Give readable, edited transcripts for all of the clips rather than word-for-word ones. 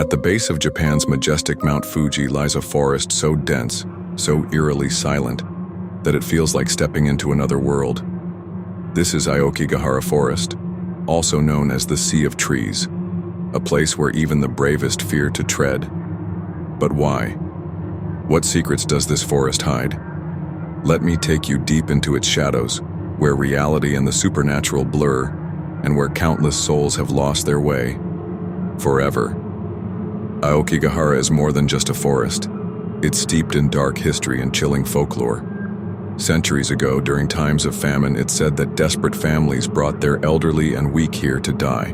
At the base of Japan's majestic Mount Fuji lies a forest so dense, so eerily silent, that it feels like stepping into another world. This is Aokigahara Forest, also known as the Sea of Trees, a place where even the bravest fear to tread. But why? What secrets does this forest hide? Let me take you deep into its shadows, where reality and the supernatural blur, and where countless souls have lost their way forever. Aokigahara is more than just a forest. It's steeped in dark history and chilling folklore. Centuries ago, during times of famine, it's said that desperate families brought their elderly and weak here to die,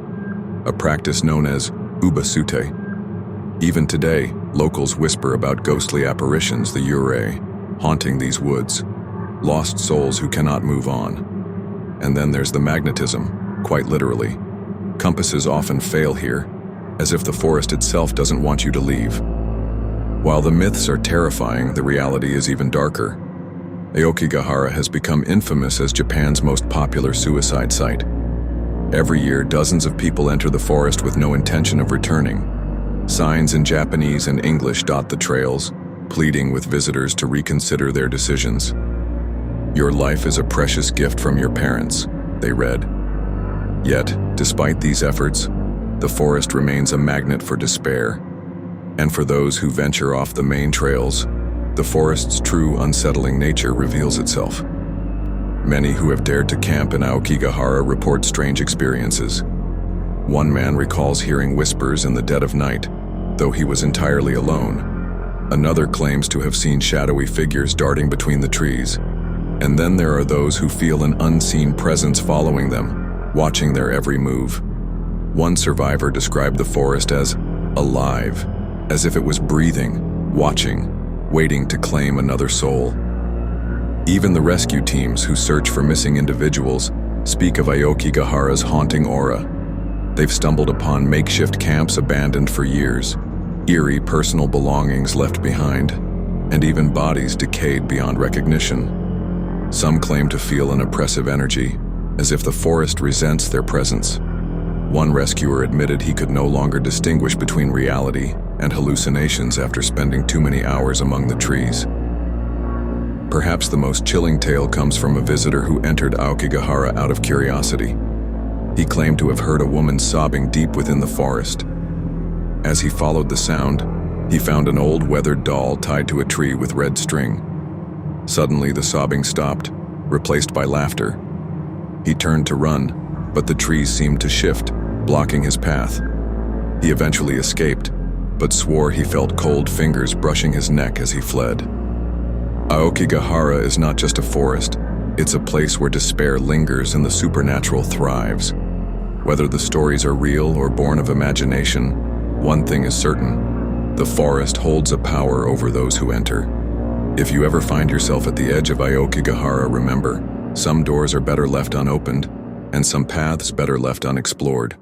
a practice known as ubasute. Even today, locals whisper about ghostly apparitions, the yūrei, haunting these woods, lost souls who cannot move on. And then there's the magnetism, quite literally. Compasses often fail here, as if the forest itself doesn't want you to leave. While the myths are terrifying, the reality is even darker. Aokigahara has become infamous as Japan's most popular suicide site. Every year, dozens of people enter the forest with no intention of returning. Signs in Japanese and English dot the trails, pleading with visitors to reconsider their decisions. "Your life is a precious gift from your parents," they read. Yet, despite these efforts, the forest remains a magnet for despair. And for those who venture off the main trails, the forest's true unsettling nature reveals itself. Many who have dared to camp in Aokigahara report strange experiences. One man recalls hearing whispers in the dead of night, though he was entirely alone. Another claims to have seen shadowy figures darting between the trees. And then there are those who feel an unseen presence following them, watching their every move. One survivor described the forest as alive, as if it was breathing, watching, waiting to claim another soul. Even the rescue teams who search for missing individuals speak of Aokigahara's haunting aura. They've stumbled upon makeshift camps abandoned for years, eerie personal belongings left behind, and even bodies decayed beyond recognition. Some claim to feel an oppressive energy, as if the forest resents their presence. One rescuer admitted he could no longer distinguish between reality and hallucinations after spending too many hours among the trees. Perhaps the most chilling tale comes from a visitor who entered Aokigahara out of curiosity. He claimed to have heard a woman sobbing deep within the forest. As he followed the sound, he found an old weathered doll tied to a tree with red string. Suddenly, the sobbing stopped, replaced by laughter. He turned to run, but the trees seemed to shift, blocking his path. He eventually escaped, but swore he felt cold fingers brushing his neck as he fled. Aokigahara is not just a forest, it's a place where despair lingers and the supernatural thrives. Whether the stories are real or born of imagination, one thing is certain: the forest holds a power over those who enter. If you ever find yourself at the edge of Aokigahara, remember, some doors are better left unopened, and some paths better left unexplored.